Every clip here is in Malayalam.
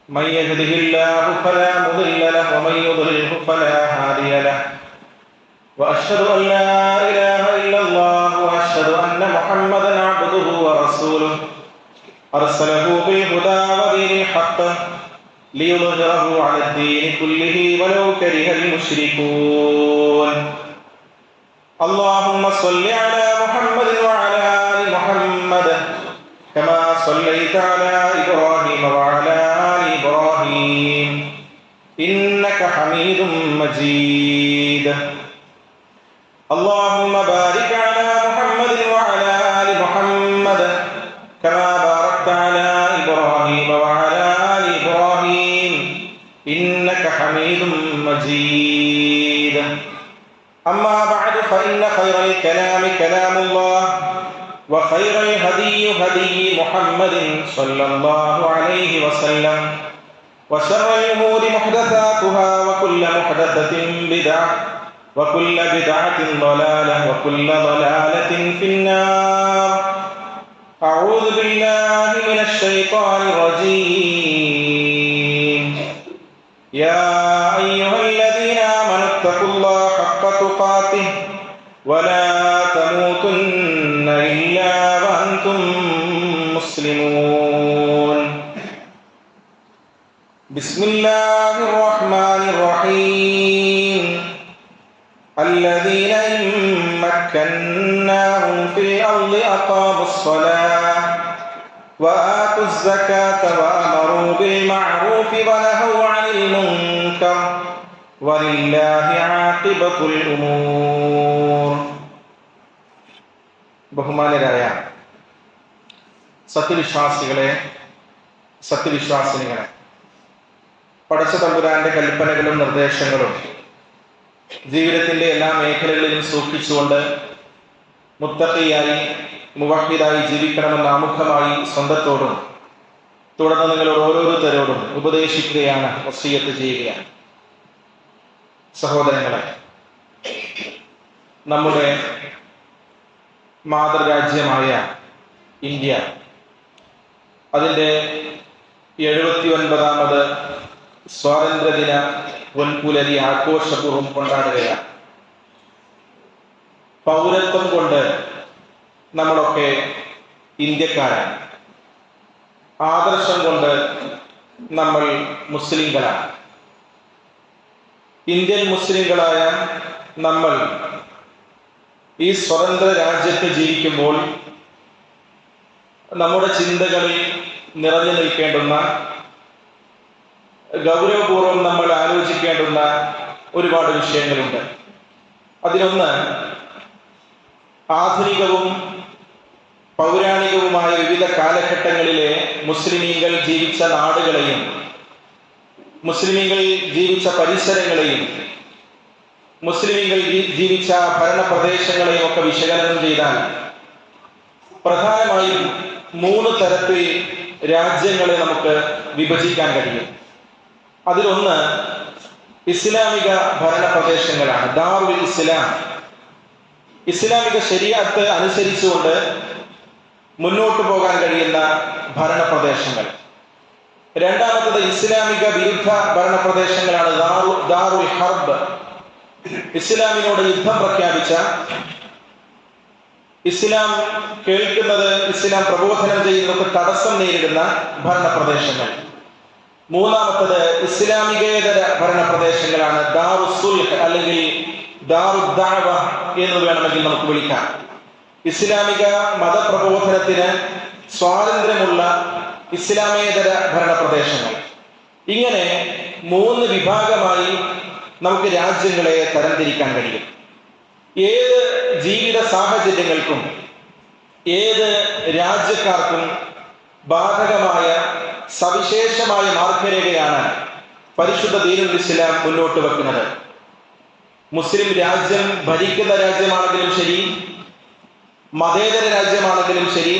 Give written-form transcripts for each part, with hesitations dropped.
من يهده الله فلا مضل له ومن يضلله فلا هادي له وأشهد أن لا إله إلا الله وأشهد أن محمدا عبده ورسوله أرسله بالهدى ودين الحق ليظهره على الدين كله ولو كره المشركون اللهم صل على محمد وعلى آل محمد كما صليت على إبراهيم وعلى آل إبراهيم إنك حميد مجيد اللهم بارك على محمد وعلى آل محمد كما باركت على إبراهيم وعلى آل إبراهيم إنك حميد مجيد أما بعد فإن خير الكلام كلام الله وخير الهدي هدي محمد صلى الله عليه وسلم وشر الأمور محدثاتها وكل محدثة بدعة وكل بدعة ضلالة وكل ضلالة في النار أعوذ بالله من الشيطان الرجيم يا أيها الذين آمنوا اتقوا الله حق تقاته ولا تموتن إلا وأنتم مسلمون بسم الله الرحمن الرحيم الذين إن مكناهم في الأرض أقاموا الصلاة وآتوا الزكاة وأمروا بالمعروف ونهوا عن المنكر ولله عاقبة الأمور. ബഹുമാനരായ സത്യവിശ്വാസികളെ, സത്യവിശ്വാസിനികളെ, പടച്ച തമ്പുരാന്റെ കൽപ്പനകളും നിർദ്ദേശങ്ങളും ജീവിതത്തിന്റെ എല്ലാ മേഖലകളിലും സൂക്ഷിച്ചുകൊണ്ട് മുത്തഖിയായി മുവഹ്ഹിദായി ജീവിക്കണമെന്ന് ആമുഖമായി സ്വന്തത്തോടും തുടർന്ന് നിങ്ങളോട് ഓരോരുത്തരോടും ഉപദേശിക്കുകയാണ്, വസിയ്യത്ത് ചെയ്യുകയാണ്. സഹോദരങ്ങളെ, നമ്മുടെ മാതൃരാജ്യമായ ഇന്ത്യ അതിൻ്റെ 79ാമത് സ്വാതന്ത്ര്യദിന പൊൻപുലരി ആഘോഷപൂർവ്വം കൊണ്ടാടുകയാണ്. പൗരത്വം കൊണ്ട് നമ്മളൊക്കെ ഇന്ത്യക്കാരാണ്. ആദർശം കൊണ്ട് നമ്മൾ മുസ്ലിങ്ങളാണ്. ഇന്ത്യൻ മുസ്ലിങ്ങളായ നമ്മൾ ഈ സ്വതന്ത്ര രാജ്യത്ത് ജീവിക്കുമ്പോൾ നമ്മുടെ ചിന്തകളിൽ നിറഞ്ഞു നിൽക്കേണ്ടുന്ന, ഗൗരവപൂർവ്വം നമ്മൾ ആലോചിക്കേണ്ടുന്ന ഒരുപാട് വിഷയങ്ങളുണ്ട്. അതിലൊന്ന് ആധുനികവും പൗരാണികവുമായ വിവിധ കാലഘട്ടങ്ങളിലെ മുസ്ലിമീങ്ങൾ ജീവിച്ച നാടുകളെയും മുസ്ലിമീങ്ങൾ ജീവിച്ച പരിസരങ്ങളെയും മുസ്ലിമീങ്ങൾ ജീവിച്ച ഭരണ പ്രദേശങ്ങളെയും ഒക്കെ വിശകലനം ചെയ്താൽ പ്രധാനമായും 3 തരത്തിൽ രാജ്യങ്ങളെ നമുക്ക് വിഭജിക്കാൻ കഴിയും. അതിലൊന്ന് ഇസ്ലാമിക ഭരണ പ്രദേശങ്ങളാണ്, ദാറുൽ ഇസ്ലാം. ഇസ്ലാമിക ശരീഅത്ത് അനുസരിച്ചുകൊണ്ട് മുന്നോട്ട് പോകാൻ കഴിയുന്ന ഭരണ പ്രദേശങ്ങൾ. രണ്ടാമത്തത് ഇസ്ലാമിക വിരുദ്ധ ഭരണ പ്രദേശങ്ങളാണ്, ദാറുൽ ഹർബ്. ഇസ്ലാമിനോട് യുദ്ധം പ്രഖ്യാപിച്ച, ഇസ്ലാം കേൾക്കുന്നത്, ഇസ്ലാം പ്രബോധനം ചെയ്യുന്നതൊക്കെ തടസ്സം നേരിടുന്ന ഭരണ പ്രദേശങ്ങൾ. മൂന്നാമത്തത് ഇസ്ലാമികേതര ഭരണ പ്രദേശങ്ങളാണ്, ദാറുസുൽഹ് അല്ലെങ്കിൽ ദാറുദ്ദഅവ എന്ന് വേണമെങ്കിൽ നമുക്ക് വിളിക്കാം. ഇസ്ലാമിക മതപ്രബോധനത്തിന് സ്വാതന്ത്ര്യമുള്ള ഇസ്ലാമേതര ഭരണ പ്രദേശങ്ങൾ. ഇങ്ങനെ 3 വിഭാഗമായി നമുക്ക് രാജ്യങ്ങളെ തരംതിരിക്കാൻ കഴിയും. ഏത് ജീവിത സാഹചര്യങ്ങൾക്കും ഏത് രാജ്യക്കാർക്കും ബാധകമായ സവിശേഷമായ മാർഗരേഖയാണ് പരിശുദ്ധ ദീനുൽ ഇസ്ലാം മുന്നോട്ട് വെക്കുന്നത്. മുസ്ലിം രാജ്യം ഭരിക്കുന്ന രാജ്യമാണെങ്കിലും ശരി, മതേതര രാജ്യമാണെങ്കിലും ശരി,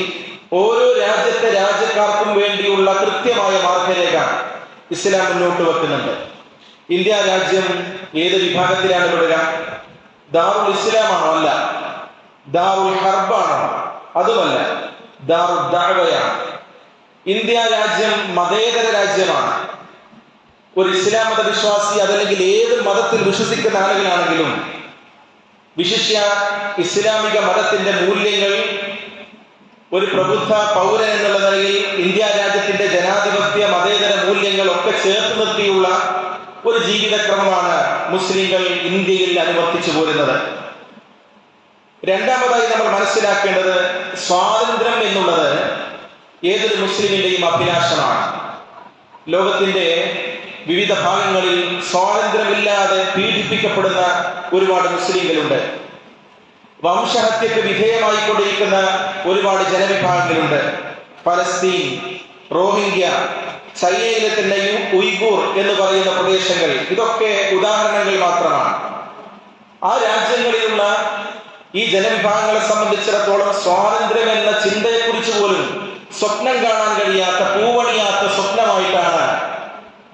ഓരോ രാജ്യത്തെ രാജ്യക്കാർക്കും വേണ്ടിയുള്ള കൃത്യമായ മാർഗരേഖ ഇസ്ലാം മുന്നോട്ട് വെക്കുന്നുണ്ട്. ഇന്ത്യ രാജ്യം ഏത് വിഭാഗത്തിലാണ് പെടുക? ദാറുൽ ഇസ്ലാമാണോ? അല്ല. ദാറുൽ ഹർബാണോ? അതുമല്ല. ദാറുദ്ദഅവയാണ്. ഇന്ത്യ രാജ്യം മതേതര രാജ്യമാണ്. ഒരു ഇസ്ലാം മത വിശ്വാസി അതല്ലെങ്കിൽ ഏത് മതത്തിൽ വിശ്വസിക്കുന്ന ആളുകളാണെങ്കിലും വിശിഷ്യ ഇസ്ലാമിക മതത്തിന്റെ മൂല്യങ്ങൾ ഒരു പ്രബുദ്ധ പൗരൻ എന്നുള്ള നിലയിൽ ഇന്ത്യ രാജ്യത്തിന്റെ ജനാധിപത്യ മതേതര മൂല്യങ്ങൾ ഒക്കെ ചേർത്ത് നിർത്തിയുള്ള ഒരു ജീവിതക്രമമാണ് മുസ്ലിങ്ങൾ ഇന്ത്യയിൽ അനുവർത്തിച്ചു പോരുന്നത്. രണ്ടാമതായി നമ്മൾ മനസ്സിലാക്കേണ്ടത് സ്വാതന്ത്ര്യം എന്നുള്ളത് ഏതൊരു മുസ്ലിമിന്റെയും അഭിലാഷമാണ്. ലോകത്തിന്റെ വിവിധ ഭാഗങ്ങളിൽ സ്വാതന്ത്ര്യമില്ലാതെ പീഡിപ്പിക്കപ്പെടുന്ന ഒരുപാട് മുസ്ലിങ്ങളുണ്ട്. വംശഹത്യക്ക് വിധേയമായിക്കൊണ്ടിരിക്കുന്ന ഒരുപാട് ജനവിഭാഗങ്ങളുണ്ട്. ഫലസ്തീൻ, റോഹിംഗ്യ, ചൈനയിലെ തന്നെ ഉയ്ഗൂർ എന്ന് പറയുന്ന പ്രദേശങ്ങൾ, ഇതൊക്കെ ഉദാഹരണങ്ങൾ മാത്രമാണ്. ആ രാജ്യങ്ങളിലുള്ള ഈ ജനവിഭാഗങ്ങളെ സംബന്ധിച്ചിടത്തോളം സ്വാതന്ത്ര്യം എന്ന ചിന്തയെക്കുറിച്ച് പോലും സ്വപ്നം കാണാൻ കഴിയാത്ത, പൂവണിയാത്ത സ്വപ്നമായിട്ടാണ്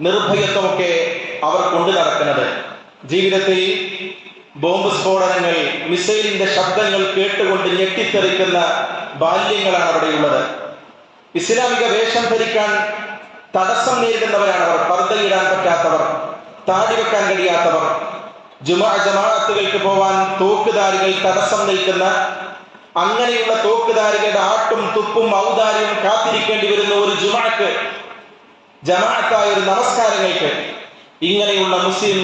നിർഭയത്വമൊക്കെ അവർ കൊണ്ടു നടക്കുന്നത്. ജീവിതത്തിൽ ബോംബ് സ്ഫോടനങ്ങൾ, മിസൈലിന്റെ ശബ്ദങ്ങൾ കേട്ടുകൊണ്ട് ഞെട്ടിത്തെറിക്കുന്ന ബാല്യങ്ങളാണ് അവിടെയുള്ളത്. ഇസ്ലാമിക വേഷം ധരിക്കാൻ തടസ്സം നേരിടുന്നവരാണ് അവർ. പർദ്ദയിടാൻ പറ്റാത്തവർ, താടി വെക്കാൻ കഴിയാത്തവർ, ജമാഅത്തുകൾക്ക് പോവാൻ തോക്കുധാരികൾ തടസ്സം നിൽക്കുന്ന, അങ്ങനെയുള്ള തോക്കുധാരികളുടെ ആട്ടും തുപ്പും ഔദാര്യവും കാത്തിരിക്കേണ്ടി വരുന്ന ഒരു ജമാഅത്തായ ഒരു നമസ്കാരങ്ങൾക്ക് ഇങ്ങനെയുള്ള മുസ്ലിം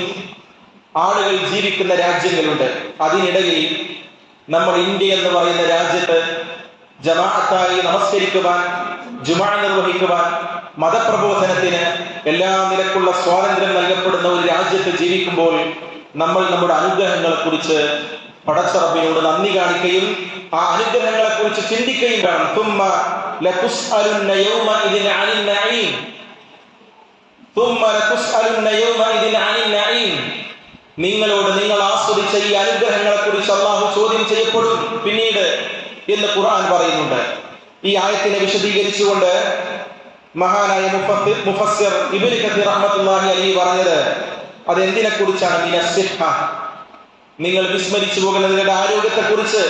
ആളുകൾ ജീവിക്കുന്ന രാജ്യങ്ങളുണ്ട്. അതിനിടയിൽ നമ്മൾ ഇന്ത്യ എന്ന് പറയുന്ന രാജ്യത്ത് ജമാഅത്തായി നമസ്കരിക്കുവാൻ, ജുമാ നിർവഹിക്കുവാൻ, മതപ്രബോധനത്തിന് എല്ലാ നിലക്കുള്ള സ്വാതന്ത്ര്യം നൽകപ്പെടുന്ന ഒരു രാജ്യത്ത് ജീവിക്കുമ്പോൾ നമ്മൾ നമ്മുടെ അനുഗ്രഹങ്ങളെ കുറിച്ച് പടച്ച റബ്ബിനോട് നന്ദി കാണിക്കുകയും ആ അനുഗ്രഹങ്ങളെ കുറിച്ച് ചിന്തിക്കുകയും വേണം. തുമ്മ ലതുസ്അലുന്ന യൗമഇദിൻ അനിൻ നഈം, തുമ്മ ലതുസ്അലുന്ന യൗമഇദിൻ അനിൻ നഈം. നിങ്ങളോട് നിങ്ങൾ ആസ്വദിച്ച ഈ അനുഗ്രഹങ്ങളെ കുറിച്ച് അല്ലാഹു ചോദ്യം ചെയ്യപ്പെടും പിന്നീട് എന്ന് ഖുർആൻ പറയുന്നുണ്ട്. ഈ ആയത്തിനെ വിശദീകരിച്ചുകൊണ്ട് മഹാനായ മുഫസ്സിർ ഇബ്നു കസീർ റഹ്മത്തുള്ളാഹി അലൈഹി പറഞ്ഞത് അതെന്തിനെ കുറിച്ചാണ്? മിനസ്സിഹ, നിങ്ങൾ വിസ്മരിച്ചു പോകുന്ന നിങ്ങളുടെ ആരോഗ്യത്തെക്കുറിച്ച്,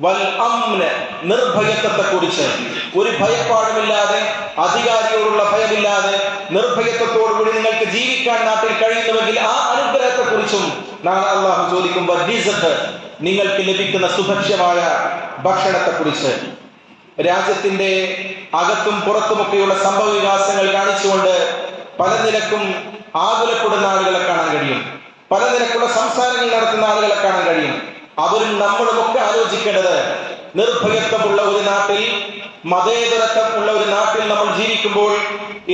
വൽ അംന, നിർഭയത്വത്തെക്കുറിച്ച്. ഒരു ഭയപ്പാടുമില്ലാതെ, അധികാരിയോടുള്ള ഭയമില്ലാതെ നിർഭയത്വത്തോടുകൂടി നിങ്ങൾക്ക് ജീവിക്കാൻ നാട്ടിൽ കഴിയുന്നുവെങ്കിൽ ആ അനുഗ്രഹത്തെക്കുറിച്ചും നാളെ അല്ലാഹു ചോദിക്കുമ്പോൾ റിസ്ഖ്, നിങ്ങൾക്ക് ലഭിക്കുന്ന സുഭക്ഷ്യമായ ഭക്ഷണത്തെക്കുറിച്ച്. രാജ്യത്തിന്റെ അകത്തും പുറത്തുമൊക്കെയുള്ള സംഭവ വികാസങ്ങൾ കാണിച്ചുകൊണ്ട് പല നിലക്കും ആകുലപ്പെടുന്ന ആളുകളെ കാണാൻ കഴിയും. പല നിലക്കുള്ള സംസാരങ്ങൾ നടത്തുന്ന ആളുകളെ കാണാൻ കഴിയും. അവരും നമ്മളുമൊക്കെ ആലോചിക്കേണ്ടത്, നിർഭയത്വമുള്ള ഒരു നാട്ടിൽ, മതേതരത്വമുള്ള ഒരു നാട്ടിൽ നമ്മൾ ജീവിക്കുമ്പോൾ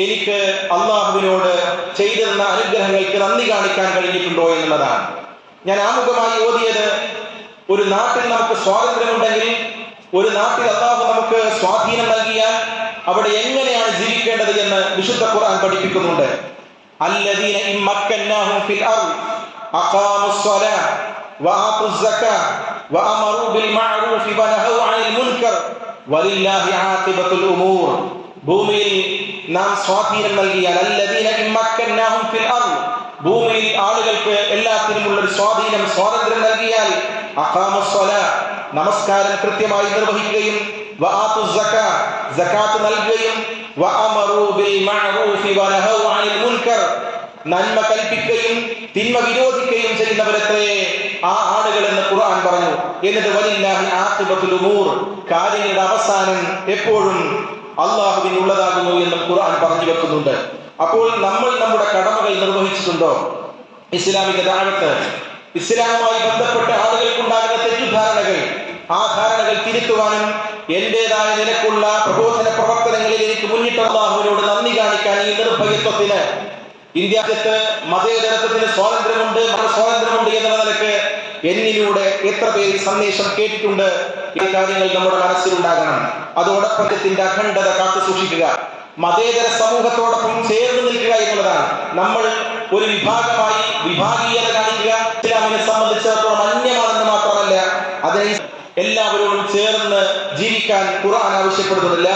എനിക്ക് അള്ളാഹുവിനോട് ചെയ്തിരുന്ന അനുഗ്രഹങ്ങൾക്ക് നന്ദി കാണിക്കാൻ കഴിഞ്ഞിട്ടുണ്ടോ എന്നുള്ളതാണ്. ഞാൻ ആമുഖമായി ഓതിയത്, ഒരു നാട്ടിൽ നമുക്ക് സ്വാതന്ത്ര്യമുണ്ടെങ്കിൽ, ഒരു നാട്ടിൽ അള്ളാഹു നമുക്ക് സ്വാധീനം നൽകിയാൽ അവിടെ എങ്ങനെയാണ് ജീവിക്കേണ്ടത് എന്ന് വിശുദ്ധ ഖുർആൻ പഠിപ്പിക്കുന്നുണ്ട്. അല്ലദീന ഇൻ മക്കന്നാഹും ഫിൽ അർദ് അഖാമുസ് സ്വലാ വആതുസ് സകാ വഅമറൂ ബിൽ മഅറൂഫി വനഹൗ അനിൽ മുൻകർ വലില്ലാഹി ആഖിബത്തുൽ ഉമൂർ. ഭൂമിയിൽ നാം സ്വാധീനം നൽകിയാൽ, അല്ലദീന ഇൻ മക്കന്നാഹും ഫിൽ അർദ്, ഭൂമിയിൽ ആളുകൾക്ക് എല്ലാത്തിനുമുള്ള ഒരു സ്വാതന്ത്ര്യം നൽകിയാൽ, അഖാമുസ് സ്വലാ, നമസ്കാരം കൃത്യമായി നിർവഹിക്കുകയും, വആതുസ് സകാ, സകാത്ത് നൽകുകയും, വഅമറൂ ബിൽ മഅറൂഫി വനഹൗ അനിൽ മുൻകർ, നന്മ കൽപ്പിക്കുകയും തിന്മ വിരോധിക്കുകയും ചെയ്യുന്നവരത്രേ ആ ആളുകൾ എന്ന് ഖുർആൻ പറഞ്ഞു. എന്നിട്ട് വലില്ലാഹി ആഖിബത്തുൽ ഉമൂർ, കാര്യങ്ങളുടെ അവസാനം എപ്പോഴും അള്ളാഹുവിനുള്ളതാകുന്നു എന്നും ഖുർആൻ പറഞ്ഞു വെക്കുന്നുണ്ട്. അപ്പോൾ നമ്മൾ നമ്മുടെ കടമകൾ നിർവഹിച്ചിട്ടുണ്ടോ? ഇസ്ലാമിക ദഅവത്ത്, ഇസ്ലാമുമായി ബന്ധപ്പെട്ട ആളുകൾക്കുണ്ടാകുന്ന തെറ്റിദ്ധാരണകൾ, ആ ധാരണകൾ തിരുത്തുവാനും എന്റേതായ നിലക്കുള്ള പ്രബോധന പ്രവർത്തനങ്ങളിൽ എനിക്ക് മുന്നിട്ട് അള്ളാഹുവിനോട് നന്ദി കാണിക്കാൻ ഈ നിർഭയത്വത്തിന്, ഇന്ത്യ രാജ്യത്ത് മതേതരത്വത്തിന് സ്വാതന്ത്ര്യമുണ്ട്, മതസ്വാതന്ത്ര്യമുണ്ട് എന്ന നിലക്ക് എന്നിലൂടെ എത്ര പേര് സന്ദേശം കേട്ടിട്ടുണ്ട്, ഈ കാര്യങ്ങൾ നമ്മുടെ മനസ്സിലുണ്ടാകണം. അതോടൊപ്പം അഖണ്ഡത കാത്തു സൂക്ഷിക്കുക, മതേതര സമൂഹത്തോടൊപ്പം ചേർന്ന് നിൽക്കുക എന്നുള്ളതാണ്. നമ്മൾ ഒരു വിഭാഗമായി വിഭാഗീയത കാണിക്കുക ഇസ്ലാമിനെ സംബന്ധിച്ചിടത്തോളം അന്യമാണെന്ന് മാത്രമല്ല, അതിനെ എല്ലാവരോടും ചേർന്ന് ജീവിക്കാൻ ഖുർആൻ ആവശ്യപ്പെടുന്നില്ല.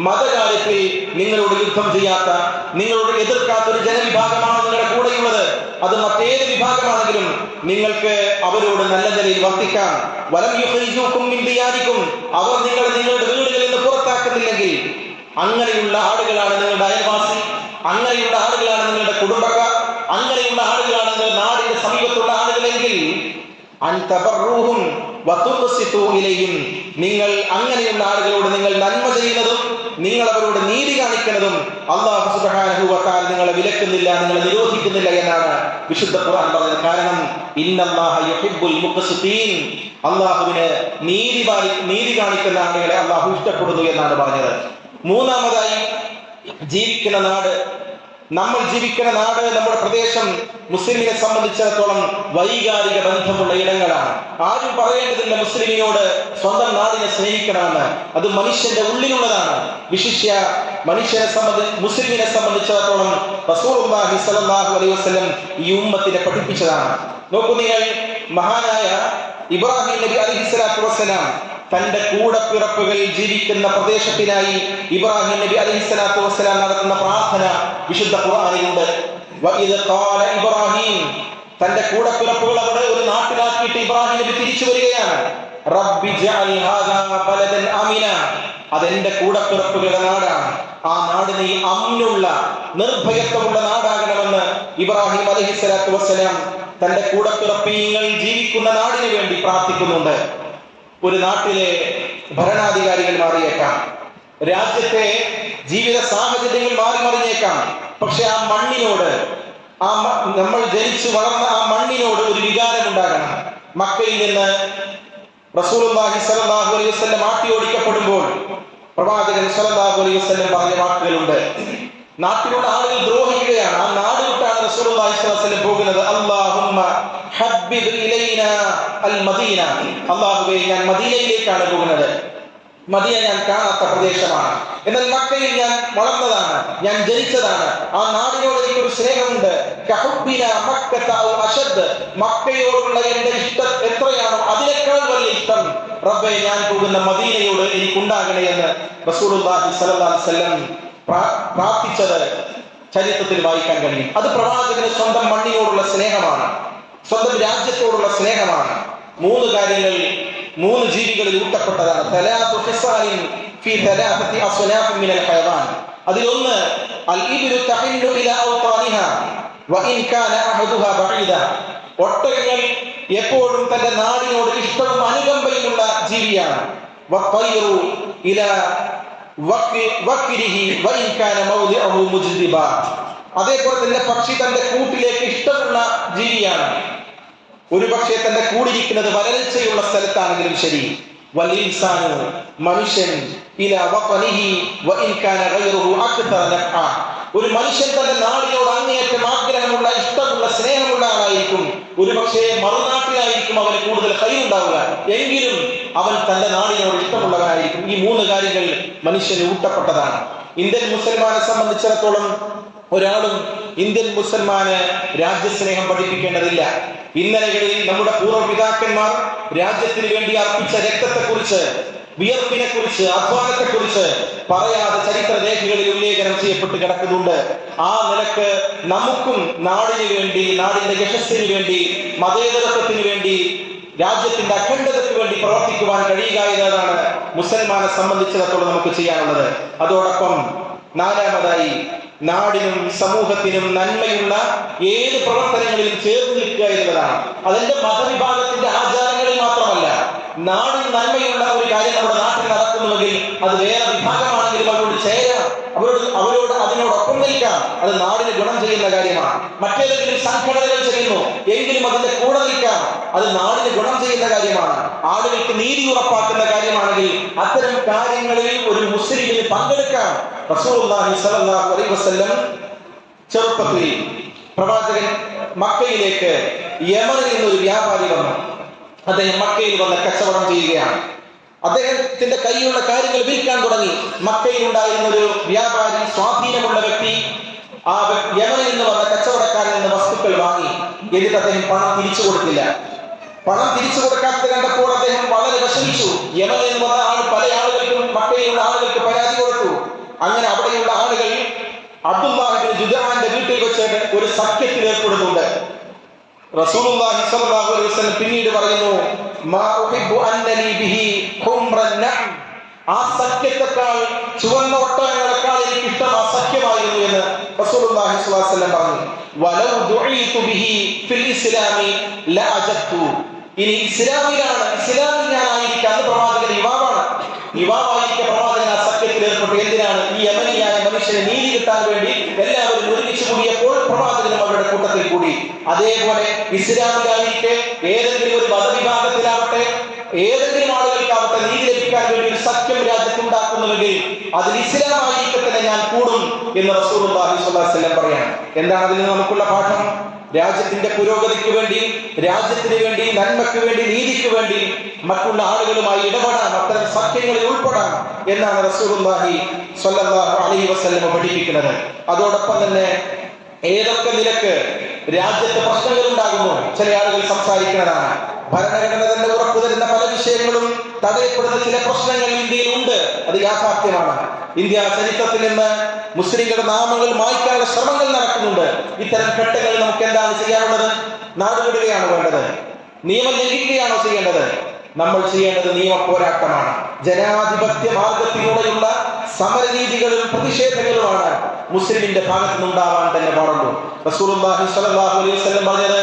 മതകാര്യത്തിൽ നിങ്ങളോട് യുദ്ധം ചെയ്യാത്ത, നിങ്ങളോട് എതിർക്കാത്ത ഒരു ജനവിഭാഗമാണ് നിങ്ങളുടെ കൂടെയുള്ളത്. അത് മറ്റേത് വിഭാഗമാണെങ്കിലും നിങ്ങൾക്ക് അവരോട് നല്ല നിലയിൽ വർത്തിക്കാം. വലം യുഖ്രിജൂകും മിൻ ദിയാരികും, അവർ നിങ്ങളുടെ വീടുകളിൽ നിന്ന് പുറത്താക്കുന്നില്ലെങ്കിൽ അങ്ങനെയുള്ള ആളുകളാണ് നിങ്ങളുടെ അയൽവാസി, അങ്ങനെയുള്ള ആളുകളാണ് നിങ്ങളുടെ കുടുംബക്കാർ, അങ്ങനെയുള്ള ആളുകളാണ് നിങ്ങളുടെ നാടിന്റെ സമീപത്തുള്ള ആളുകളെങ്കിൽ അൻതബറൂഹും വതുഖ്സിതു ഇലൈഹിം, നിങ്ങൾ അങ്ങനെയുള്ള ആളുകളോട് നിങ്ങൾ നന്മ ചെയ്യുന്നതും നിങ്ങൾ അവരോട് നീതി കാണിക്കുന്നതും അല്ലാഹു സുബ്ഹാനഹു വ തആല നിങ്ങളെ വിലക്കുന്നില്ല, നിങ്ങളെ നിരോധിക്കുന്നില്ല എന്നാണ് വിശുദ്ധ ഖുർആൻ പറയുന്നത്. കാരണം ഇന്നല്ലാഹ യുഹിബ്ബുൽ മുഖ്സിതീൻ, അല്ലാഹുവിനെ നീതി കാണിക്കുന്ന ആളുകളെ അല്ലാഹു ഇഷ്ടപ്പെടുന്നു എന്നാണ് പറഞ്ഞത്. മൂന്നാമതായി, ജീവിക്കുന്ന നാട്, നമ്മൾ ജീവിക്കുന്ന നാട്, നമ്മുടെ പ്രദേശം മുസ്ലിമിനെ സംബന്ധിച്ചിടത്തോളം വൈകാരിക ബന്ധമുള്ള ഇടങ്ങളാണ്. ആരും പറയേണ്ടതില്ല മുസ്ലിമിനോട് സ്വന്തം നാടിനെ സ്നേഹിക്കണമെന്ന്. അത് മനുഷ്യന്റെ ഉള്ളിലുള്ളതാണ്. വിശിഷ്യ മുസ്ലിമിനെ സംബന്ധിച്ചിടത്തോളം റസൂലുള്ളാഹി സ്വല്ലല്ലാഹു അലൈഹി വസല്ലം ഈ ഉമ്മത്തിനെ പഠിപ്പിച്ചതാണ്. നോക്കൂ നിങ്ങൾ, മഹാനായ ഇബ്രാഹിം നബി അലൈഹിസ്സലാത്തു വസ്സലാം തന്റെ കൂടപ്പിറപ്പുകൾ ജീവിക്കുന്ന പ്രദേശത്തിനായി ഇബ്രാഹിം നബി അലൈഹിസ്സലാത്തു വസ്സലാം നടത്തുന്ന പ്രാർത്ഥന വിശുദ്ധ ഖുർആനിലുണ്ട്. വഇദ ഖാല ഇബ്രാഹിം, തന്റെ കൂടപ്പിറപ്പുകൾ അവിടെ ഒരു നാട്ടിലാക്കിയിട്ട് ഇബ്രാഹിം നബി തിരിച്ചു വരികയാണ്. റബ്ബി ജഅൽ ഹാദാ ബലദൻ ആമിന, അതെന്റെ കൂടപ്പിറപ്പുകളുടെ നാടാണ്, ആ നാട് നീ അമ്നുള്ള നിർഭയത്വമുള്ള നാടാകണമെന്ന് ഇബ്രാഹിം അലൈഹിസ്സലാത്തു വസ്സലാം തന്റെ കൂടപ്പിറപ്പീങ്ങൾ ജീവിക്കുന്ന നാടിന് വേണ്ടി പ്രാർത്ഥിക്കുന്നുണ്ട്. ഒരു നാട്ടിലെ ഭരണാധികാരികൾ മാറിയേക്കാം, രാജ്യത്തെ ജീവിത സാഹചര്യങ്ങൾ മാറി മറിഞ്ഞേക്കാം. പക്ഷെ ആ മണ്ണിനോട്, നമ്മൾ ജനിച്ചു വളർന്ന ആ മണ്ണിനോട് ഒരു വികാരം ഉണ്ടാകണം. മക്കയിൽ നിന്ന് റസൂലുള്ളാഹി സ്വല്ലല്ലാഹു അലൈഹി വസല്ലം ആട്ടിയോടിക്കപ്പെടുമ്പോൾ പ്രവാചകൻ സ്വല്ലല്ലാഹു അലൈഹി വസല്ലം പറഞ്ഞ വാക്കുകളുണ്ട്. നാട്ടിലുള്ള ആളുകൾ ദ്രോഹിക്കുകയാണ്, ആ നാട് വിട്ടാണ് റസൂലുള്ളാഹി സ്വല്ലല്ലാഹു അലൈഹി വസല്ലം പോകുന്നത്. അല്ലാഹുമ്മ ഹബ്ബിബ് ഇലൈനാ അൽ മദീന, അല്ലാഹുവേ ഞാൻ മദീനയിലേക്കാണ് പോകുന്നത്. മദീന ഞാൻ കാണാത്ത പ്രദേശമാണ്, എന്നാൽ മക്കയിൽ ഞാൻ വളർന്നതാണ്, ഞാൻ ജനിച്ചതാണ്. ആ നാടിനോട് എനിക്കൊരു സ്നേഹമുണ്ട്. മക്കയോടുള്ള എന്റെ ഇഷ്ടം എത്രയാണോ അതിനേക്കാൾ വലിയ ഇഷ്ടം റബ്ബേ ഞാൻ പോകുന്ന മദീനയോട് എനിക്കുണ്ടാകണേ എന്ന് റസൂലുള്ളാഹി സ്വല്ലല്ലാഹു അലൈഹി വസല്ലം പ്രാർത്ഥിച്ചത് ചരിത്രത്തിൽ വായിക്കാൻ കഴിയും. അത് പ്രവാചകന് സ്വന്തം മണ്ണിനോടുള്ള സ്നേഹമാണ്, സ്വന്തം രാജ്യത്തോടുള്ള സ്നേഹമാണ്. മൂന്ന് കാര്യങ്ങൾ മൂന്ന് ജീവികളിൽ ഊട്ടപ്പെട്ടതാണ്. അതിലൊന്ന് ഒട്ടകങ്ങൾ എപ്പോഴും തന്റെ നാടിനോട് ഇഷ്ടവും അനുകമ്പയുമുള്ള ജീവിയാണ്. അതേപോലെ തന്നെ പക്ഷി തന്റെ കൂട്ടിലേക്ക് ഇഷ്ടമുള്ള ജീവിയാണ്. ഒരു പക്ഷേ തന്റെ കൂടിരിക്കുന്നത് വരൾച്ചയുള്ള സ്ഥലത്താണെങ്കിലും ശരി. മനുഷ്യൻ ഒരു മനുഷ്യൻ തന്റെ നാടിനോട് അങ്ങേയറ്റം ആഗ്രഹമുള്ള ഇഷ്ടമുള്ള സ്നേഹമുള്ള ആളായിരിക്കും. ഒരു പക്ഷേ മറുനാട്ടിലായിരിക്കും അവന് കൂടുതൽ ഹൈറുണ്ടാവുക, എങ്കിലും അവൻ തന്റെ നാടിനോട് ഇഷ്ടമുള്ളവനായിരിക്കും. ഈ മൂന്ന് കാര്യങ്ങൾ മനുഷ്യന് ഊട്ടപ്പെട്ടതാണ്. ഇന്ത്യൻ മുസൽമാനെ സംബന്ധിച്ചിടത്തോളം ഒരാളും ഇന്ത്യൻ മുസൽമാന് രാജ്യസ്നേഹം പഠിപ്പിക്കേണ്ടതില്ല. ഇന്നലകളിൽ നമ്മുടെ പൂർവ്വപിതാക്കന്മാർ രാജ്യത്തിന് വേണ്ടി അർപ്പിച്ച രക്തത്തെക്കുറിച്ച്, വിയർപ്പിനെ കുറിച്ച്, അധ്വാനത്തെ കുറിച്ച് പറയാതെ ചരിത്രരേഖകളിൽ ഉല്ലേഖനം ചെയ്യപ്പെട്ട് കിടക്കുന്നുണ്ട്. ആ നിലക്ക് നമുക്കും നാടിന് വേണ്ടി, നാടിന്റെ യശസ്സിന് വേണ്ടി, മതേതരത്വത്തിന് വേണ്ടി, രാജ്യത്തിന്റെ അഖണ്ഡതയ്ക്ക് വേണ്ടി പ്രവർത്തിക്കുവാൻ കഴിയുക എന്നതാണ് മുസൽമാനെ സംബന്ധിച്ചിടത്തോളം നമുക്ക് ചെയ്യാനുള്ളത്. അതോടൊപ്പം നാലാമതായി നാടിനും സമൂഹത്തിനും നന്മയുള്ള ഏത് പ്രവർത്തനങ്ങളിലും ചേർന്ന് നിൽക്കുക എന്നുള്ളതാണ്. അതിന്റെ മതവിഭാഗത്തിന്റെ ആചാരങ്ങളിൽ മാത്രമല്ല, നാടിന് നന്മയുള്ള ഒരു കാര്യം നമ്മുടെ നാട്ടിൽ നടക്കുന്നുവെങ്കിൽ അത് വേറെ വിഭാഗമാണെങ്കിലും അവരോട് ചേരാം, അവരോട് അതിനോടൊപ്പം നിൽക്കാം. അത് നാടിന് ഗുണം ചെയ്യുന്ന കാര്യമാണ്. മറ്റേതെങ്കിലും സംഘടനകൾ ചെയ്യുന്നു എങ്കിലും അതിന്റെ കൂടെ നിൽക്കാം, അത് നാടിന് ഗുണം ചെയ്യുന്ന കാര്യമാണ്. ആളുകൾക്ക് നീതി ഉറപ്പാക്കുന്ന കാര്യമാണെങ്കിൽ അത്തരം കാര്യങ്ങളിൽ ഒരു മുസ്ലിമിന് പങ്കെടുക്കാം. റസൂലുള്ളാഹി സ്വല്ലല്ലാഹു അലൈഹി വസല്ലം ചെറുപ്പത്തിൽ പ്രവാചകൻ മക്കയിലേക്ക് യമനിൽ നിന്നൊരു വ്യാപാരി വന്നു. അദ്ദേഹം മക്കയിൽ വന്ന് കച്ചവടം ചെയ്യുകയാണ്. അദ്ദേഹത്തിന്റെ കയ്യിലുള്ള കാര്യങ്ങൾ വിൽക്കാൻ തുടങ്ങി. മക്കയിൽ ഉണ്ടായിരുന്ന ഒരു വ്യാപാരി, സ്വാധീനമുള്ള വ്യക്തി, ആ യമനിൽ നിന്ന് വന്ന കച്ചവടക്കാരിൽ നിന്ന് വസ്തുക്കൾ വാങ്ങി. എന്നിട്ട് അദ്ദേഹം പണം തിരിച്ചു കൊടുത്തില്ല. പണം തിരിച്ചു കൊടുക്കാത്തത് കണ്ടപ്പോൾ അദ്ദേഹം വളരെ വിഷമിച്ചു. യമനിൽ നിന്ന് വന്ന പല ആളുകൾക്കും മക്കയിലുള്ള ആളുകൾക്ക് പരാതി കൊടുത്തു. അങ്ങനെ അവിടെയുള്ള ആളുകൾ അബ്ദുല്ലാഹ് ഇബ്നു ജുദഅന്റെ വീട്ടിൽ വെച്ച് ഒരു സഖ്യത്തിൽ ഏർപ്പെടുന്നുണ്ട്. റസൂലുള്ളാഹി സ്വല്ലല്ലാഹു അലൈഹി വസല്ലം പിന്നീട് പറയുന്നു, മാ ഉഹിബ്ബു അന്നലി ബിഹി ഹുംറൻ നഅം, ആ സഖ്യത്തെക്കാൾ ചുവന്ന ഒട്ടകങ്ങളെക്കാൾ എനിക്ക് ഇഷ്ടം ആ സഖ്യമായിരുന്നു എന്ന് റസൂലുള്ളാഹി സ്വല്ലല്ലാഹു അലൈഹി വസല്ലം പറഞ്ഞു. വലൗ ദുഈതു ബിഹി ഫിൽ ഇസ്ലാമി ലഅജത്തു, ഇനി ഇസ്ലാമിലാണ്, ഇസ്ലാമിൽ ഞാനായിരിക്കാം. അന്ന് പ്രവാചകൻ യുവാവാണ്. യുവാവായിരിക്കെ പ്രവാചകൻ ആ സഖ്യത്തിൽ ഏർപ്പെട്ടു. എന്തിനാണ്? ഈ യമനിയായ മനുഷ്യന് നീതി കിട്ടാൻ വേണ്ടി എല്ലാവരും ഒരുമിച്ച് കൂടിയപ്പോൾ പ്രവാചകനും അവരുടെ കൂട്ടത്തിൽ കൂടി. അതേപോലെ ഇസ്ലാമിലായിരിക്കെ ഏതെങ്കിലും ഒരു മതവിഭാഗത്തിലാവട്ടെ, ഏതെങ്കിലും ആളുകൾക്കാവട്ടെ നീതി ലഭിക്കാൻ വേണ്ടി ഒരു സഖ്യം രാജ്യത്തുണ്ടാക്കുന്നുവെങ്കിൽ അതിൽ ഇസ്ലാമായിരിക്കെ തന്നെ ഞാൻ കൂടും എന്ന് റസൂലുള്ളാഹി സ്വല്ലല്ലാഹു അലൈഹി വസല്ലം പറയാണ്. എന്താണ് അതിൽ നിന്ന് നമുക്കുള്ള പാഠം? രാജ്യത്തിന്റെ പുരോഗതിക്ക് വേണ്ടി, രാജ്യത്തിന് വേണ്ടി, നന്മയ്ക്ക് വേണ്ടി, നീതിക്ക് വേണ്ടി മറ്റുള്ള ആളുകളുമായി ഇടപെടാൻ, അത്തരം സഖ്യങ്ങളിൽ ഉൾപ്പെടാൻ എന്നാണ് റസൂലുള്ളാഹി സ്വല്ലല്ലാഹു അലൈഹി വസല്ലം പഠിപ്പിക്കുന്നത്. അതോടൊപ്പം തന്നെ ഏതൊക്കെ നിലക്ക് രാജ്യത്ത് പ്രശ്നങ്ങൾ ഉണ്ടാകുന്നു ചില ആളുകൾ സംസാരിക്കുന്നതാണ്. ഭരണഘടന തന്നെ ഉറപ്പു തരുന്ന പല വിഷയങ്ങളും തടയപ്പെടുന്ന ചില പ്രശ്നങ്ങൾ ഇന്ത്യയിൽ ഉണ്ട്. അത് യാഥാർത്ഥ്യമാണ്. ഇന്ത്യ ചരിത്രത്തിൽ നിന്ന് മുസ്ലിങ്ങളുടെ നാമങ്ങൾ മായ്ക്കാനുള്ള ശ്രമങ്ങൾ നടക്കുന്നുണ്ട്. ഇത്തരം ഘട്ടങ്ങളിൽ നമുക്ക് എന്താണ് ചെയ്യാനുള്ളത്? നാടുവിടുകയാണ് വേണ്ടത്? നിയമം ലംഘിക്കുകയാണോ ചെയ്യേണ്ടത്? നമ്മൾ ചെയ്യേണ്ടത് നിയമ പോരാട്ടമാണ്. ജനാധിപത്യ മാർഗത്തിലൂടെയുള്ള സമരരീതികളും പ്രതിഷേധങ്ങളുമാണ് മുസ്ലിമിന്റെ ഭാഗത്തു നിന്നുണ്ടാവാൻ തന്നെ പാടുള്ളൂ. റസൂലുള്ളാഹി സ്വല്ലല്ലാഹു അലൈഹി വസല്ലം പറഞ്ഞത്,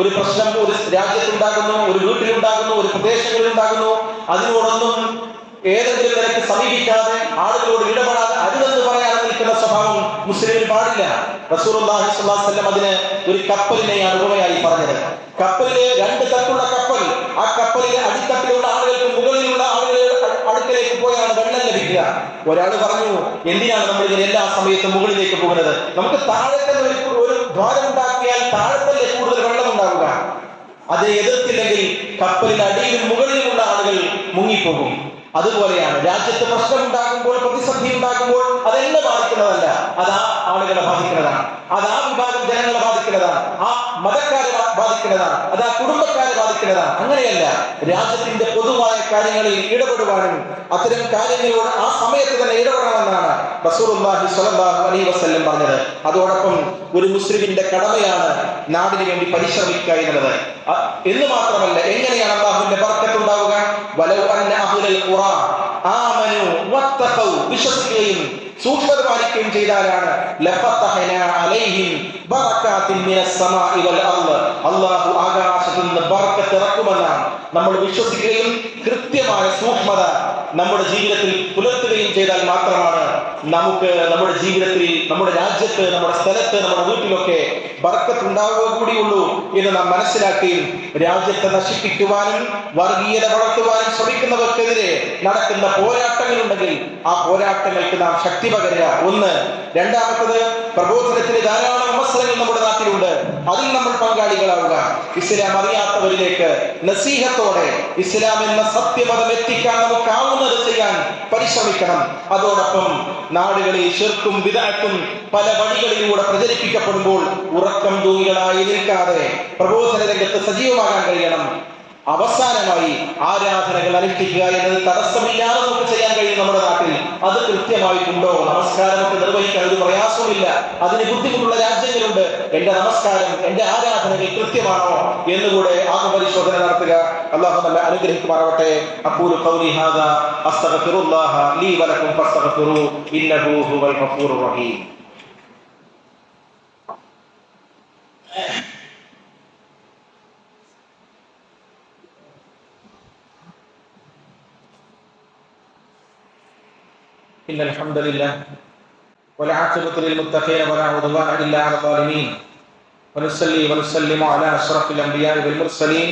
ഒരു പ്രശ്നം ഒരു രാജ്യത്തുണ്ടാകുന്നു, ഒരു വീട്ടിലുണ്ടാകുന്നു, ഒരു പ്രദേശങ്ങളിൽ ഉണ്ടാകുന്നു, അതിനോടൊന്നും ഏതെങ്കിലും നിലക്ക് സമീപിക്കാതെ, ആളുകളോട് ഇടപെടാതെ അരുതെന്ന് പറയാതെ നിൽക്കുന്ന സ്വഭാവം മുസ്ലിമിന് പാടില്ല. റസൂലുള്ളാഹി സ്വല്ലല്ലാഹു അലൈഹി വസല്ലം അതിന് ഒരു കപ്പലിനെയാണ് ഉപമയായി പറഞ്ഞത്. കപ്പലിലെ 2 തട്ടുള്ള കപ്പൽ, ആ കപ്പലിലെ അടിത്തട്ടിലുള്ള ആളുകൾക്ക് മുകളിലുള്ള ആളുകളുടെ അടുക്കലേക്ക് പോയാണ് വെള്ളം ലഭിക്കുക. ഒരാൾ പറഞ്ഞു, എന്തിനാണ് നമ്മൾ ഇങ്ങനെ എല്ലാ സമയത്തും മുകളിലേക്ക് പോകുന്നത്? നമുക്ക് താഴത്തെ ഒരു ദ്വാരം ഉണ്ടാക്കിയാൽ താഴത്തല്ലേ കൂടുതൽ വെള്ളം ഉണ്ടാവുക. അതിനെ എതിർത്തില്ലെങ്കിൽ കപ്പലിൽ അടിയിലും മുകളിലുമുള്ള ആളുകൾ മുങ്ങിപ്പോകും. അതുപോലെയാണ് രാജ്യത്ത് പ്രശ്നമുണ്ടാകുമ്പോൾ, പ്രതിസന്ധി ഉണ്ടാകുമ്പോൾ അതെന്നെ ബാധിക്കുന്നതല്ല, അത് ആ ആളുകളെ ബാധിക്കുന്നതാണ്, അത് ആ വിഭാഗം ജനങ്ങളെ ബാധിക്കുന്നതാണ്, ആ മതക്കാരെ ബാധിക്കുന്നതാണ്, അത് ആ കുടുംബക്കാരെ ബാധിക്കുന്നതാണ്. അങ്ങനെയല്ല, രാജ്യത്തിന്റെ പൊതുവായ കാര്യങ്ങളിൽ ഇടപെടുവാനും അത്തരം കാര്യങ്ങളോട് ആ സമയത്ത് തന്നെ ഇടപെടണമെന്നാണ് റസൂലുള്ളാഹി സ്വല്ലല്ലാഹു അലൈഹി വസല്ലം പറഞ്ഞത്. അതോടൊപ്പം ഒരു മുസ്ലിമിന്റെ കടമയാണ് നാടിന് വേണ്ടി പരിശ്രമിക്കുക എന്നുള്ളത്. എന്ന് മാത്രമല്ല, എങ്ങനെയാണ് അല്ലാഹുവിന്റെ ബർക്കത്ത് ഉണ്ടാവുക? വലൗ അന്ന അഹ്ലൽ ഖുറാ ആമനു വത്തഖൗ, വിശ്വസിക്കുകയും സൂക്ഷ്മത പാലിക്കുകയും ചെയ്താലാണ് ലഫതഹനാ അലൈഹിം ബറകാത്തിൻ മിനസ് സമാഇ വൽ അർദ്, അല്ലാഹു ആകാശത്തിൽ നിന്ന് ബർക്കത്ത് ഇറക്കുമെന്നാണ്. നമ്മൾ വിശ്വസിക്കുകയും കൃത്യമായ സൂക്ഷ്മത നമ്മുടെ ജീവിതത്തിൽ പുലർത്തുകയും ചെയ്താൽ മാത്രമാണ് നമുക്ക് നമ്മുടെ ജീവിതത്തിൽ, നമ്മുടെ രാജ്യത്ത്, നമ്മുടെ സ്ഥലത്ത്, നമ്മുടെ വീട്ടിലൊക്കെ ബർക്കത്ത് ഉണ്ടാവുക കൂടിയുള്ളൂ എന്ന് നാം മനസ്സിലാക്കുകയും രാജ്യത്തെ നശിപ്പിക്കുവാനും വർഗീയത വളർത്തുവാനും ശ്രമിക്കുന്നവർക്കെതിരെ നടക്കുന്ന പോരാട്ടങ്ങളുണ്ടെങ്കിൽ ആ പോരാട്ടങ്ങൾക്ക് നാം ശക്തി പകരുക. ഒന്ന്. രണ്ടാമത്തത്, പ്രബോധനത്തിന് ധാരാളം അവസരങ്ങൾ നമ്മുടെ നാട്ടിലുണ്ട്, അതിൽ നമ്മൾ പങ്കാളികളാവുക. ഇസ്ലാം അറിയാത്തവരിലേക്ക് നസീഹത്തോടെ ഇസ്ലാം എന്ന സത്യമതം എത്തിക്കാൻ നമുക്കാവുന്നത് ചെയ്യാൻ പരിശ്രമിക്കണം. അതോടൊപ്പം നാടുകളിൽ ശിർക്കും ബിദ്അത്തും പല വഴികളിലൂടെ പ്രചരിപ്പിക്കപ്പെടുമ്പോൾ ഉറക്കം തൂങ്ങികളായി നിൽക്കാതെ പ്രബോധന രംഗത്ത് സജീവമാകാൻ കഴിയണം. അവസാനമായി, ആരാധനകൾ അനുഷ്ഠിക്കുക എന്നത് തടസ്സമില്ലാതെ നമുക്ക് ചെയ്യാൻ കഴിയും നമ്മുടെ നാട്ടിൽ. അത് കൃത്യമായിട്ടുണ്ടോ? നമസ്കാരമൊക്കെ നിർവഹിക്കാൻ ഒരു പ്രയാസവുമില്ല, അതിന് ബുദ്ധിമുട്ടുള്ള രാജ്യങ്ങളുണ്ട്. എന്റെ നമസ്കാരം, എന്റെ ആരാധനകൾ കൃത്യമാണോ എന്നുകൂടെ ആത്മപരിശോധന നടത്തുക. അല്ലാഹു നമ്മെ അനുഗ്രഹിക്കുമാറാവട്ടെ. അഖൂലു ഖൗലി ഹാദാ അസ്തഗ്ഫിറുല്ലാഹ ലീ വലക്കും ഫസ്തഗ്ഫിറൂ ഇന്നഹു ഹുവൽ ഗഫൂറുർ റഹീം. إن الحمد لله والعاقبة للمتقين ولا عدوان إلا على الظالمين ونصلي ونسلم على أشرف الأنبياء والمرسلين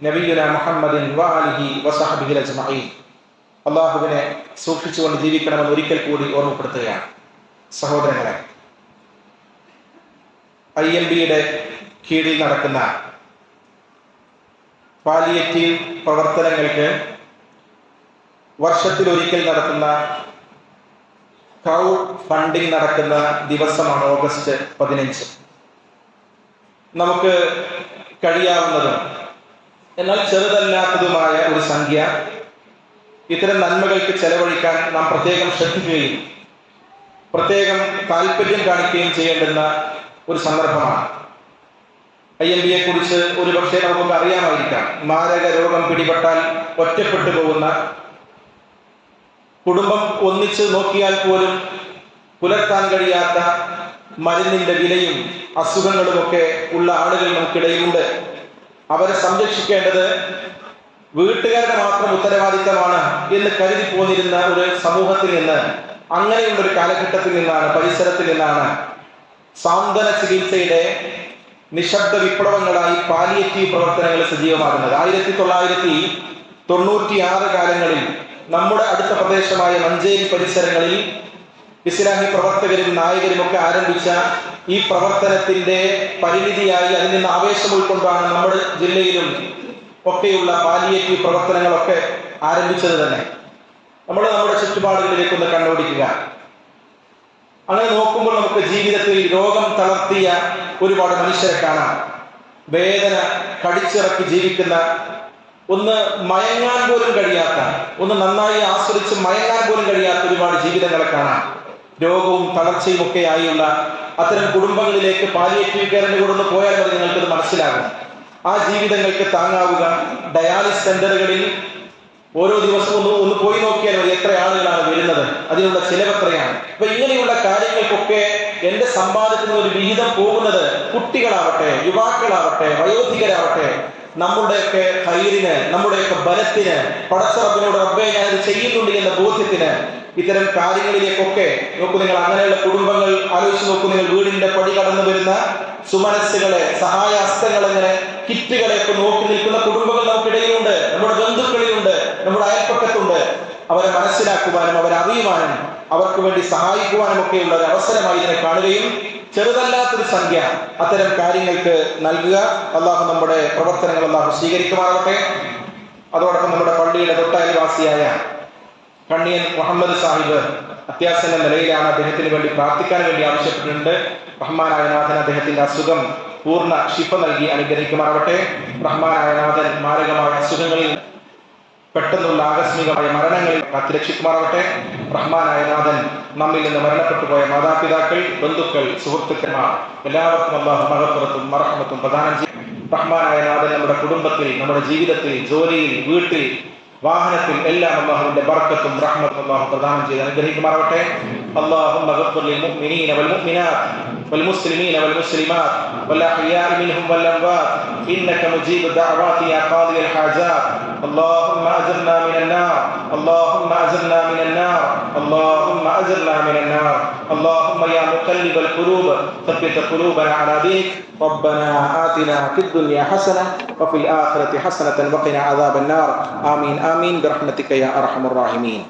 نبينا محمد وآله وصحبه أجمعين. അല്ലാഹുവിനെ സൂക്ഷിച്ചുകൊണ്ട് ജീവിക്കണമെന്ന് ഒരിക്കൽ കൂടി ഓർമ്മപ്പെടുത്തുകയാണ്. സഹോദരങ്ങളെ, IMB-യുടെ കീഴിൽ നടക്കുന്ന പാലിയേറ്റീവ് പ്രവർത്തനങ്ങൾക്ക് വർഷത്തിലൊരിക്കൽ നടത്തുന്ന ക്രൗഡ് ഫണ്ടിംഗ് നടക്കുന്ന ദിവസമാണ് ഓഗസ്റ്റ് 15. നമുക്ക് കഴിയാവുന്നതും എന്നാൽ ചെറുതല്ലാത്തതുമായ ഒരു സംഖ്യ ഇത്തരം നന്മകൾക്ക് ചെലവഴിക്കാൻ നാം പ്രത്യേകം ശ്രദ്ധിക്കുകയും പ്രത്യേകം താല്പര്യം കാണിക്കുകയും ചെയ്യേണ്ടുന്ന ഒരു സന്ദർഭമാണ്. IMB കുറിച്ച് ഒരുപക്ഷെ നമുക്ക് അറിയാമായിരിക്കാം. മാരക രോഗം പിടിപെട്ടാൽ ഒറ്റപ്പെട്ടു പോകുന്ന, കുടുംബം ഒന്നിച്ച് നോക്കിയാൽ പോലും പുലർത്താൻ കഴിയാത്ത മരുന്നിന്റെ വിലയും അസുഖങ്ങളുമൊക്കെ ഉള്ള ആളുകൾ നമുക്കിടയിലുണ്ട്. അവരെ സംരക്ഷിക്കേണ്ടത് വീട്ടുകാരുടെ മാത്രം ഉത്തരവാദിത്തമാണ് എന്ന് കരുതി പോന്നിരുന്ന ഒരു സമൂഹത്തിൽ നിന്ന്, അങ്ങനെയുള്ള ഒരു കാലഘട്ടത്തിൽ നിന്നാണ്, പരിസരത്തിൽ നിന്നാണ് സാന്ത്വന ചികിത്സയുടെ നിശബ്ദ വിപ്ലവങ്ങളായി പാലിയേറ്റീവ് പ്രവർത്തനങ്ങൾ സജീവമാകുന്നത്. 1996 കാലങ്ങളിൽ നമ്മുടെ അടുത്ത പ്രദേശമായ മഞ്ചേരി പരിസരങ്ങളിൽ ഇസ്ലാമി പ്രവർത്തകരും നായകരും ഒക്കെ ആരംഭിച്ച ഈ പ്രവർത്തനത്തിന്റെ പരിണിതിയായി അതിൽ നിന്ന് ആവേശം ഉൾക്കൊണ്ടാണ് നമ്മുടെ ജില്ലയിലും ഒക്കെയുള്ള പാലിയേറ്റീവ് പ്രവർത്തനങ്ങളൊക്കെ ആരംഭിച്ചത് തന്നെ. നമ്മുടെ ചുറ്റുപാടുകളിലേക്ക് ഒന്ന് കണ്ണോടിക്കുക. അങ്ങനെ നോക്കുമ്പോൾ നമുക്ക് ജീവിതത്തിൽ രോഗം തളർത്തിയ ഒരുപാട് മനുഷ്യരെ കാണാം. വേദന കടിച്ചിറക്കി ജീവിക്കുന്ന, ഒന്ന് മയങ്ങാൻ പോലും കഴിയാത്ത, ഒന്ന് നന്നായി ആസ്വദിച്ച് മയങ്ങാൻ പോലും കഴിയാത്ത ഒരുപാട് ജീവിതങ്ങളെ കാണാം. രോഗവും തളർച്ചയും ഒക്കെ ആയുള്ള അത്തരം കുടുംബങ്ങളിലേക്ക് പാലിയേറ്റീവ് കെയറിന്റെ കൂടെ ഒന്ന് പോയാൽ മതി, നിങ്ങൾക്കത് മനസ്സിലാകും. ആ ജീവിതങ്ങൾക്ക് താങ്ങാവുക. ഡയാലിസിസ് സെന്ററുകളിൽ ഓരോ ദിവസവും ഒന്ന് പോയി നോക്കിയാൽ മതി എത്ര ആളുകളാണ് വരുന്നത്, അതിനുള്ള ചിലവ് എത്രയാണ്. അപ്പൊ ഇങ്ങനെയുള്ള കാര്യങ്ങൾക്കൊക്കെ എന്റെ സമ്പാദത്തിന് ഒരു വിഹിതം പോകുന്നത് കുട്ടികളാവട്ടെ, യുവാക്കളാവട്ടെ, വയോധികരാവട്ടെ, നമ്മുടെയൊക്കെ ഹൈറിന്, നമ്മുടെയൊക്കെ ബലത്തിന്, പടച്ച റബ്ബിനോട് റബ്ബേ ഞാനത് ചെയ്യുന്നുണ്ട് എന്ന ബോധ്യത്തിന് ഇത്തരം കാര്യങ്ങളിലേക്കൊക്കെ നോക്കൂ. നിങ്ങൾ അങ്ങനെയുള്ള കുടുംബങ്ങൾ ആലോചിച്ച് നോക്കൂ. നിങ്ങൾ വീടിന്റെ പടി കടന്നു വരുന്ന സുമനസ്സുകളെ, സഹായ ഹസ്തങ്ങൾ, എങ്ങനെ കിറ്റുകളെയൊക്കെ നോക്കി നിൽക്കുന്ന കുടുംബങ്ങൾ നമുക്കിടയിലുണ്ട്, നമ്മുടെ ബന്ധുക്കളിലുണ്ട്, നമ്മുടെ അയൽപ്പക്കത്തുണ്ട്. അവരെ മനസ്സിലാക്കുവാനും അവരെ അറിയുവാനും അവർക്ക് വേണ്ടി സഹായിക്കുവാനും ഒക്കെയുള്ള ഒരു അവസരമായി ഇതിനെ കാണുകയും ചെറുതല്ലാത്തൊരു സംഖ്യ അത്തരം കാര്യങ്ങൾക്ക് നൽകുക. അള്ളാഹു നമ്മുടെ പ്രവർത്തനങ്ങൾ അള്ളാഹു സ്വീകരിക്കുമാറാകട്ടെ. അതോടൊപ്പം നമ്മുടെ പള്ളിയുടെ തൊട്ടയൽവാസിയായ കണ്ണിയൻ മുഹമ്മദ് സാഹിബ് അത്യാസന്ന നിലയിലാണ്. അദ്ദേഹത്തിന് വേണ്ടി പ്രാർത്ഥിക്കാൻ വേണ്ടി ആവശ്യപ്പെട്ടിട്ടുണ്ട്. റഹ്മാനായ നാഥൻ അദ്ദേഹത്തിന്റെ അസുഖം പൂർണ്ണ ശിഫ നൽകി അനുഗ്രഹിക്കുമാറാവട്ടെ. റഹ്മാനായ നാഥൻ മാരകമായ അസുഖങ്ങളിൽ, പെട്ടെന്നുള്ള ആകസ്മികമായ മരണങ്ങളിൽ കാത്തുരക്ഷിക്കുമാറാവട്ടെ. റഹ്മാനായ നാഥൻ നമ്മിൽ നിന്ന് മരണപ്പെട്ടു പോയ മാതാപിതാക്കൾ, ബന്ധുക്കൾ, സുഹൃത്തുക്കന്മാർ എല്ലാവർക്കും അല്ലാഹു മഗ്ഫിറത്തും മർഹമത്തും പ്രദാനം ചെയ്യും. റഹ്മാനായ നാഥൻ നമ്മുടെ കുടുംബത്തിൽ, നമ്മുടെ ജീവിതത്തിൽ, ജോലിയിൽ, വീട്ടിൽ, വാഹനത്തിൽ എല്ലാം അല്ലാഹുവിന്റെ ബർക്കത്തും റഹ്മത്തും അല്ലാഹു പ്രദാനം ചെയ്ത് അനുഗ്രഹിക്കുമാറാവട്ടെ. അല്ലാഹുമ്മ ഗഫിർ ലിൽ മുഅ്മിനീന വൽ മുഅ്മിനാത്ത് വൽ മുസ്ലിമീന വൽ മുസ്ലിമാത്ത് വൽ അഹ്യാഇ മിൻഹും വൽ അംവാത്ത് ഇന്നക മുജീബു ദഅവാതി യാ ഖാദിയൽ ഹാജാത്ത്. اللهم أجرنا من النار، اللهم أجرنا من النار، اللهم أجرنا من النار. اللهم يا مقلب القلوب ثبت قلوبنا على دينك. ربنا آتنا في الدنيا حسنة وفي الآخرة حسنة وقنا عذاب النار. آمين آمين برحمتك يا أرحم الراحمين.